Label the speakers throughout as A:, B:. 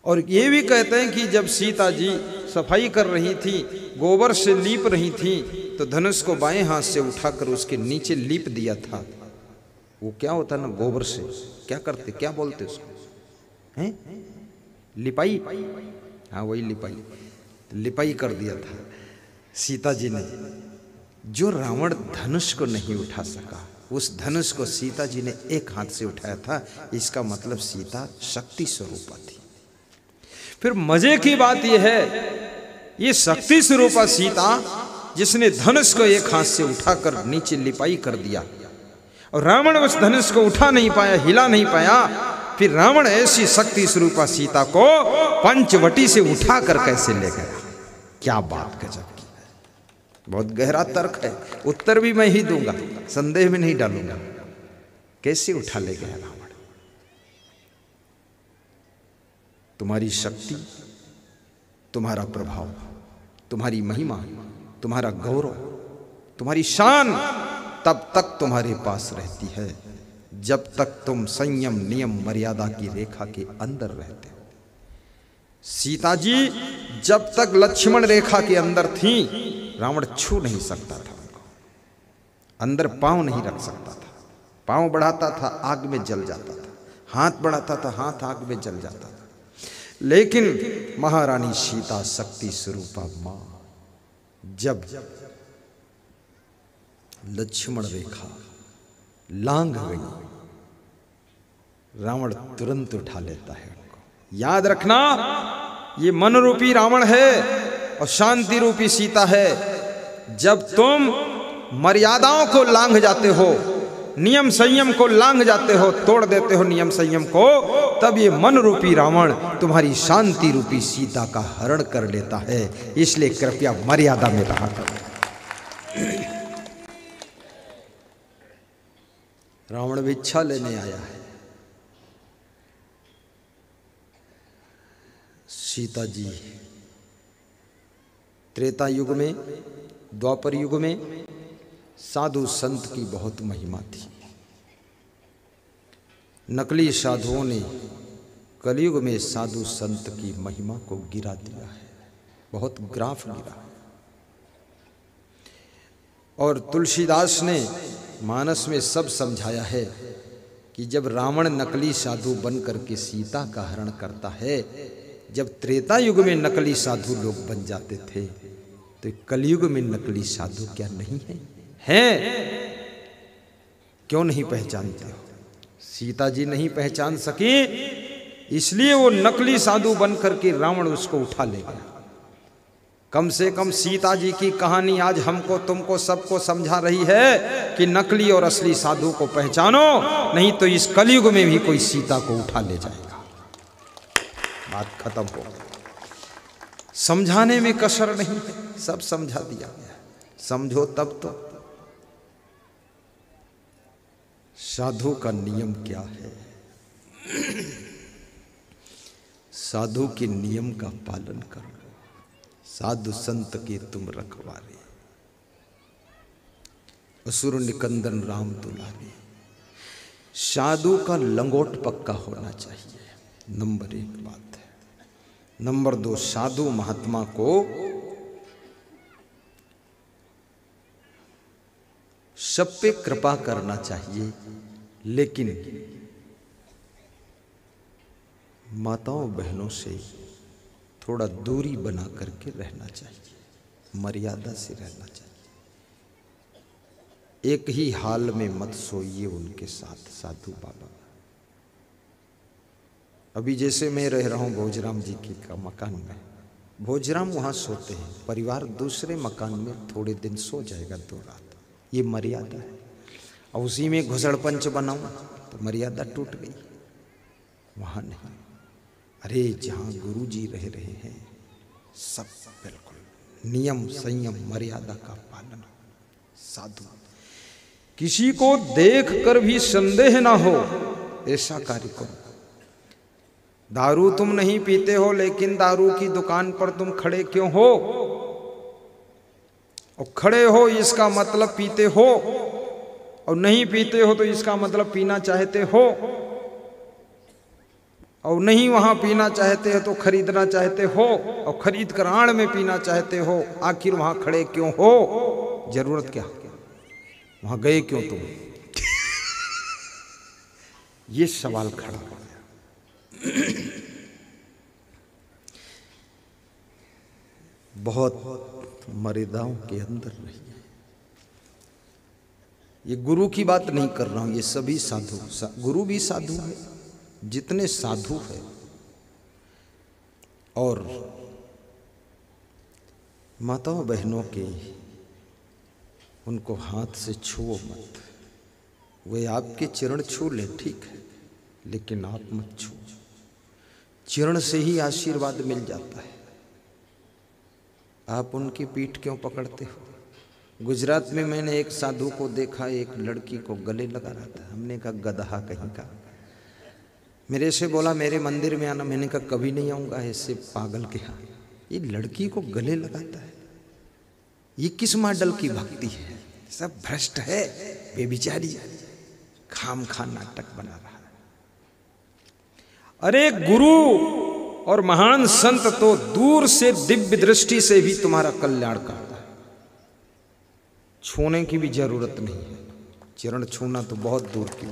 A: और ये भी कहते हैं कि जब सीता जी सफाई कर रही थी, गोबर से लीप रही थी, तो धनुष को बाएं हाथ से उठाकर उसके नीचे लीप दिया था। वो क्या होता ना, गोबर से क्या करते, क्या बोलते उसको, हैं? लिपाई। हाँ वही लिपाई, लिपाई कर दिया था सीता जी ने। जो रावण धनुष को नहीं उठा सका, उस धनुष को सीता जी ने एक हाथ से उठाया था। इसका मतलब सीता शक्ति स्वरूपा थी। फिर मजे की बात यह है, ये शक्ति स्वरूपा सीता जिसने धनुष को एक हाथ से उठाकर नीचे लिपाई कर दिया, और रावण उस धनुष को उठा नहीं पाया, हिला नहीं पाया। फिर रावण ऐसी शक्ति स्वरूपा सीता को पंचवटी से उठाकर कैसे ले गया? क्या बात गजब की है, बहुत गहरा तर्क है। उत्तर भी मैं ही दूंगा, संदेह में नहीं डालूंगा। कैसे उठा ले गया रावण? तुम्हारी शक्ति, तुम्हारा प्रभाव, तुम्हारी महिमा, तुम्हारा गौरव, तुम्हारी शान तब तक तुम्हारे पास रहती है जब तक तुम संयम, नियम, मर्यादा की रेखा के अंदर रहते हो। सीता जी जब तक लक्ष्मण रेखा के अंदर थी, रावण छू नहीं सकता था उनको, अंदर पांव नहीं रख सकता था। पांव बढ़ाता था आग में जल जाता था, हाथ बढ़ाता था हाथ आग में जल जाता था। लेकिन महारानी सीता शक्ति स्वरूपा मां जब लक्ष्मण रेखा लांघ गई, रावण तुरंत उठा लेता है उनको। याद रखना, ये मन रूपी रावण है और शांति रूपी सीता है। जब तुम मर्यादाओं को लांघ जाते हो, नियम संयम को लांघ जाते हो, तोड़ देते हो नियम संयम को, तब ये मन रूपी रावण तुम्हारी शांति रूपी सीता का हरण कर लेता है। इसलिए कृपया मर्यादा में रहा करो। रावण भिक्षा लेने आया है, सीता जी त्रेता युग में, द्वापर युग में साधु संत की बहुत महिमा थी। नकली साधुओं ने कलयुग में साधु संत की महिमा को गिरा दिया है, बहुत ग्राफ गिरा। और तुलसीदास ने मानस में सब समझाया है कि जब रावण नकली साधु बन करके सीता का हरण करता है, जब त्रेता युग में नकली साधु लोग बन जाते थे, तो कलयुग में नकली साधु क्या नहीं है? हैं? क्यों नहीं पहचानते हो? सीता जी नहीं पहचान सकी, इसलिए वो नकली साधु बन करके रावण उसको उठा ले गया। कम से कम सीता जी की कहानी आज हमको, तुमको, सबको समझा रही है कि नकली और असली साधु को पहचानो, नहीं तो इस कलयुग में भी कोई सीता को उठा ले जाएगा। बात खत्म हो। समझाने में कसर नहीं है, सब समझा दिया गया। समझो तब तो। साधु का नियम क्या है? साधु के नियम का पालन करो। साधु संत के तुम रखवारे, असुर निकंदन राम दुलारे। साधु का लंगोट पक्का होना चाहिए, नंबर 1 बात है। नंबर 2, साधु महात्मा को सब पे कृपा करना चाहिए, लेकिन माताओं बहनों से थोड़ा दूरी बना करके रहना चाहिए, मर्यादा से रहना चाहिए। एक ही हाल में मत सोइए उनके साथ साधु बाबा। अभी जैसे मैं रह रहा हूँ भोजराम जी की का मकान में, भोजराम वहाँ सोते हैं, परिवार दूसरे मकान में थोड़े दिन सो जाएगा 2 रात, ये मर्यादा है। और उसी में घुसड़पंच बनाऊँ तो मर्यादा टूट गई। वहाँ नहीं, अरे जहाँ गुरु जी रह रहे हैं सब बिल्कुल नियम संयम मर्यादा का पालन। साधु किसी को देख कर भी संदेह ना हो ऐसा कार्य करो। दारू तुम नहीं पीते हो, लेकिन दारू की दुकान पर तुम खड़े क्यों हो? और खड़े हो इसका मतलब पीते हो, और नहीं पीते हो तो इसका मतलब पीना चाहते हो। और नहीं वहां पीना चाहते हो तो खरीदना चाहते हो, और खरीद कर आड़ में पीना चाहते हो, आखिर वहां खड़े क्यों हो? जरूरत क्या, वहां गए क्यों तुम? ये सवाल खड़ा हो गया। बहुत मर्यादाओं के अंदर रहिए। ये गुरु की बात नहीं कर रहा हूं, ये सभी साधु, गुरु भी साधु है, जितने साधु है। और माताओं बहनों के उनको हाथ से छुओ मत। वे आपके चरण छू ले ठीक है, लेकिन आप मत छू। चरण से ही आशीर्वाद मिल जाता है। आप उनकी पीठ क्यों पकड़ते हो? गुजरात में मैंने एक साधु को देखा, एक लड़की को गले लगा रहा था। हमने कहा गधा कहीं का। मेरे से बोला मेरे मंदिर में आना। मैंने कहा कभी नहीं आऊँगा ऐसे पागल के यहाँ। ये लड़की को गले लगाता है, ये किस मॉडल की भक्ति है? सब भ्रष्ट है, बेबिचारी खाम खान नाटक बना रहा है। अरे गुरु और महान संत तो दूर से दिव्य दृष्टि से भी तुम्हारा कल्याण करता है, छूने की भी जरूरत नहीं है। चरण छूना तो बहुत दूर की।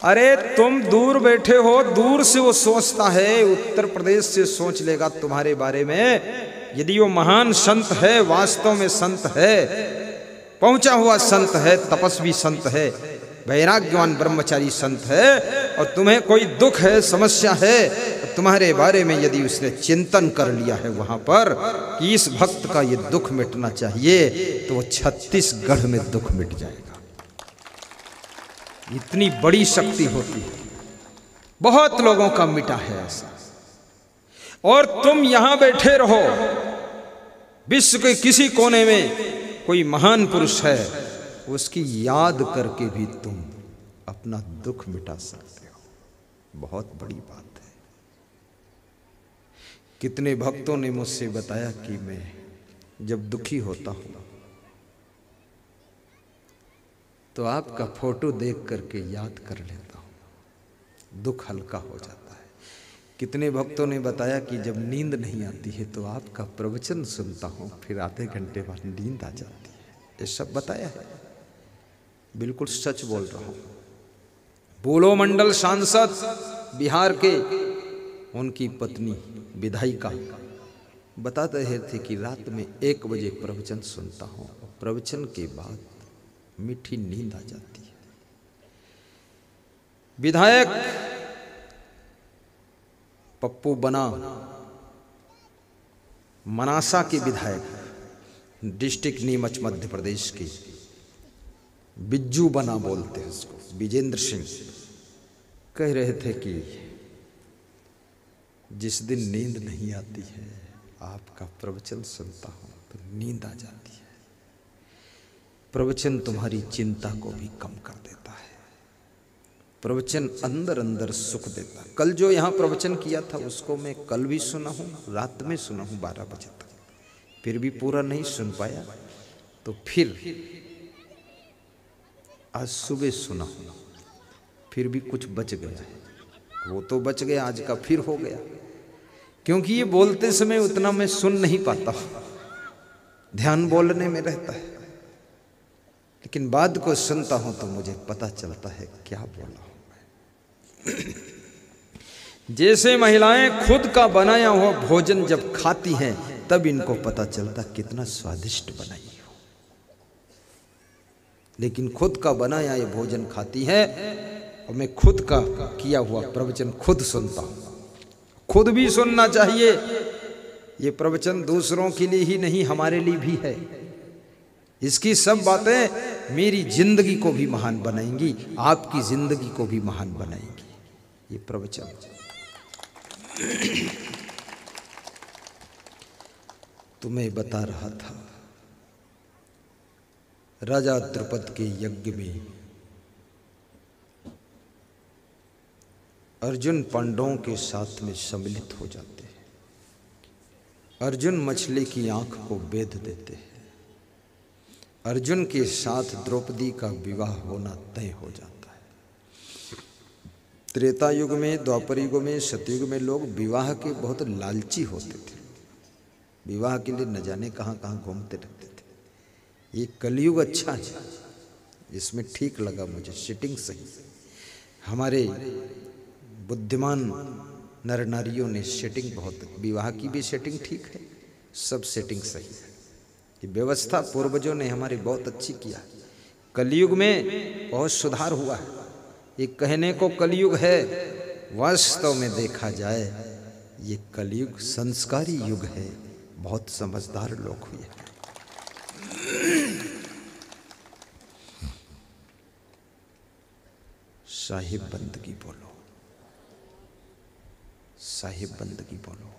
A: अरे तुम दूर बैठे हो, दूर से वो सोचता है, उत्तर प्रदेश से सोच लेगा तुम्हारे बारे में। यदि वो महान संत है, वास्तव में संत है, पहुंचा हुआ संत है, तपस्वी संत है, वैराग्यवान ब्रह्मचारी संत है, और तुम्हें कोई दुख है, समस्या है, तो तुम्हारे बारे में यदि उसने चिंतन कर लिया है वहां पर कि इस भक्त का ये दुख मिटना चाहिए, तो वो छत्तीसगढ़ में दुख मिट जाएगा। इतनी बड़ी शक्ति होती है। बहुत लोगों का मिटा है ऐसा। और तुम यहां बैठे रहो, विश्व के किसी कोने में कोई महान पुरुष है, उसकी याद करके भी तुम अपना दुख मिटा सकते हो। बहुत बड़ी बात है। कितने भक्तों ने मुझसे बताया कि मैं जब दुखी होता हूं तो आपका फोटो देख करके याद कर लेता हूं, दुख हल्का हो जाता है। कितने भक्तों ने बताया कि जब नींद नहीं आती है तो आपका प्रवचन सुनता हूं, फिर आधे घंटे बाद नींद आ जाती है। ये सब बताया है, बिल्कुल सच बोल रहा हूं। बोलो मंडल सांसद बिहार के, उनकी पत्नी विधायिका बता रहे थे कि रात में 1 बजे प्रवचन सुनता हूं, प्रवचन के बाद मीठी नींद आ जाती है। विधायक पप्पू बना, मनासा के विधायक, डिस्ट्रिक्ट नीमच मध्य प्रदेश के, बिज्जू बना बोलते हैं उसको, विजेंद्र सिंह, कह रहे थे कि जिस दिन नींद नहीं आती है, आपका प्रवचन सुनता हूं तो नींद आ जाती है। प्रवचन तुम्हारी चिंता को भी कम कर देता है। प्रवचन अंदर अंदर सुख देता है। कल जो यहाँ प्रवचन किया था उसको मैं कल भी सुना हूँ, रात में सुना हूँ 12 बजे तक, फिर भी पूरा नहीं सुन पाया, तो फिर आज सुबह सुना हूँ, फिर भी कुछ बच गया है। वो तो बच गया, आज का फिर हो गया, क्योंकि ये बोलते समय उतना मैं सुन नहीं पाता, ध्यान बोलने में रहता है, लेकिन बाद को सुनता हूं तो मुझे पता चलता है क्या बोला हूं मैं। जैसे महिलाएं खुद का बनाया हुआ भोजन जब खाती हैं तब इनको पता चलता कितना स्वादिष्ट बनाई हो, लेकिन खुद का बनाया ये भोजन खाती है। और मैं खुद का किया हुआ प्रवचन खुद सुनता हूं। खुद भी सुनना चाहिए। ये प्रवचन दूसरों के लिए ही नहीं, हमारे लिए भी है। इसकी सब बातें मेरी जिंदगी को भी महान बनाएंगी, आपकी जिंदगी को भी महान बनाएंगी ये प्रवचन। तो मैं बता रहा था, राजा द्रुपद के यज्ञ में अर्जुन पांडवों के साथ में सम्मिलित हो जाते हैं। अर्जुन मछली की आंख को बेध देते हैं। अर्जुन के साथ द्रौपदी का विवाह होना तय हो जाता है। त्रेता युग में, द्वापर युग में, सतयुग में लोग विवाह के बहुत लालची होते थे, विवाह के लिए न जाने कहाँ कहाँ घूमते रहते थे। ये कलयुग अच्छा है, इसमें ठीक लगा मुझे, सेटिंग सही। हमारे बुद्धिमान नर नारियों ने सेटिंग बहुत, विवाह की भी सेटिंग ठीक है, सब सेटिंग सही है। ये व्यवस्था पूर्वजों ने हमारी बहुत अच्छी किया। कलयुग में बहुत सुधार हुआ है। ये कहने को कलयुग है, वास्तव में देखा जाए ये कलयुग संस्कारी युग है, बहुत समझदार लोग हुए हैं। साहिब बंदगी बोलो, साहिब बंदगी बोलो।